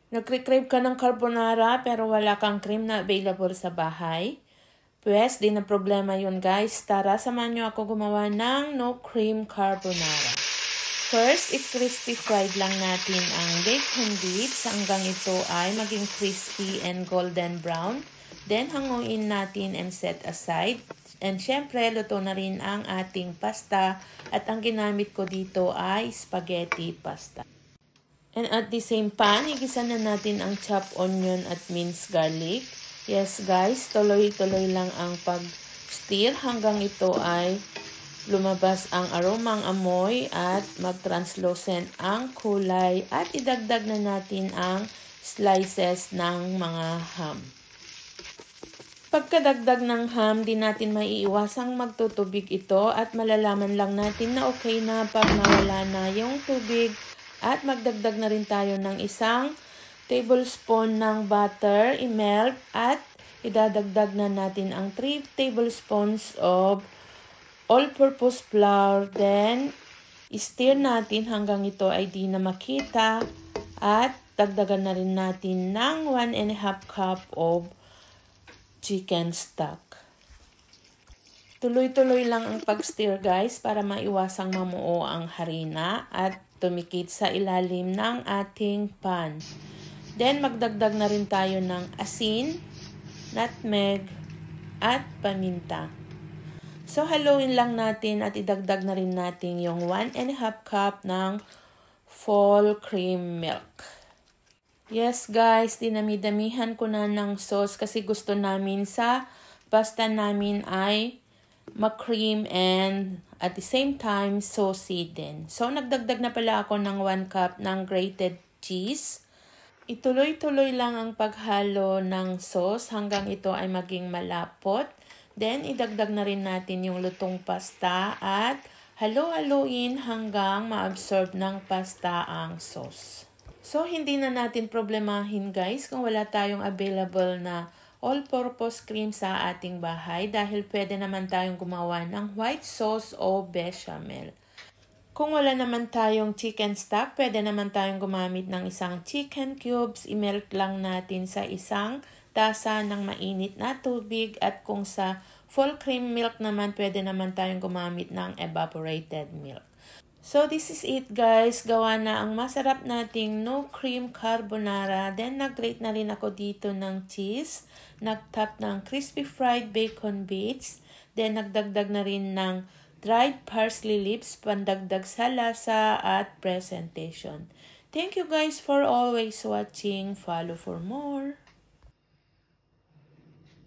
Nagre-crave ka ng carbonara pero wala kang cream na available sa bahay? Pwes, di na problema yun guys. Tara, samahan nyo ako gumawa ng no cream carbonara. First, i-crispy fried lang natin ang bacon bits hanggang ito ay maging crispy and golden brown. Then, hanguin natin and set aside. And syempre, luto na rin ang ating pasta at ang ginamit ko dito ay spaghetti pasta. And at the same pan, igisa na natin ang chopped onion at minced garlic. Yes guys, tuloy-tuloy lang ang pag-stir hanggang ito ay lumabas ang aromang amoy at mag-translucent ang kulay at idagdag na natin ang slices ng mga ham. Pagkadagdag ng ham, di natin maiiwasang magtutubig ito at malalaman lang natin na okay na pag nawala na yung tubig. At magdagdag na rin tayo ng 1 tablespoon ng butter, i-melt at idadagdag na natin ang 3 tablespoons of all-purpose flour. Then, stir natin hanggang ito ay di na makita at dagdagan na rin natin ng 1½ cup of chicken stock. Tuloy-tuloy lang ang pag-stir guys para maiwasang mamuo ang harina at tumikit sa ilalim ng ating pan. Then, magdagdag na rin tayo ng asin, nutmeg, at paminta. So, haluin lang natin at idagdag na rin natin yung 1½ cup ng full cream milk. Yes guys, dinami-damihan ko na ng sauce kasi gusto namin sa pasta namin ay ma-cream and at the same time saucy din. So, nagdagdag na pala ako ng 1 cup ng grated cheese. Ituloy-tuloy lang ang paghalo ng sauce hanggang ito ay maging malapot. Then, idagdag na rin natin yung lutong pasta at halo-haloin hanggang ma-absorb ng pasta ang sauce. So, hindi na natin problemahin guys kung wala tayong available na all-purpose cream sa ating bahay dahil pwede naman tayong gumawa ng white sauce o bechamel. Kung wala naman tayong chicken stock, pwede naman tayong gumamit ng 1 chicken cubes. I-melt lang natin sa 1 tasa ng mainit na tubig at kung sa full cream milk naman, pwede naman tayong gumamit ng evaporated milk. So, this is it guys. Gawa na ang masarap nating no cream carbonara. Then, nag-grate na rin ako dito ng cheese. Nag-top ng crispy fried bacon bits. Then, nagdagdag na rin ng dried parsley leaves, pandagdag sa lasa at presentation. Thank you guys for always watching. Follow for more.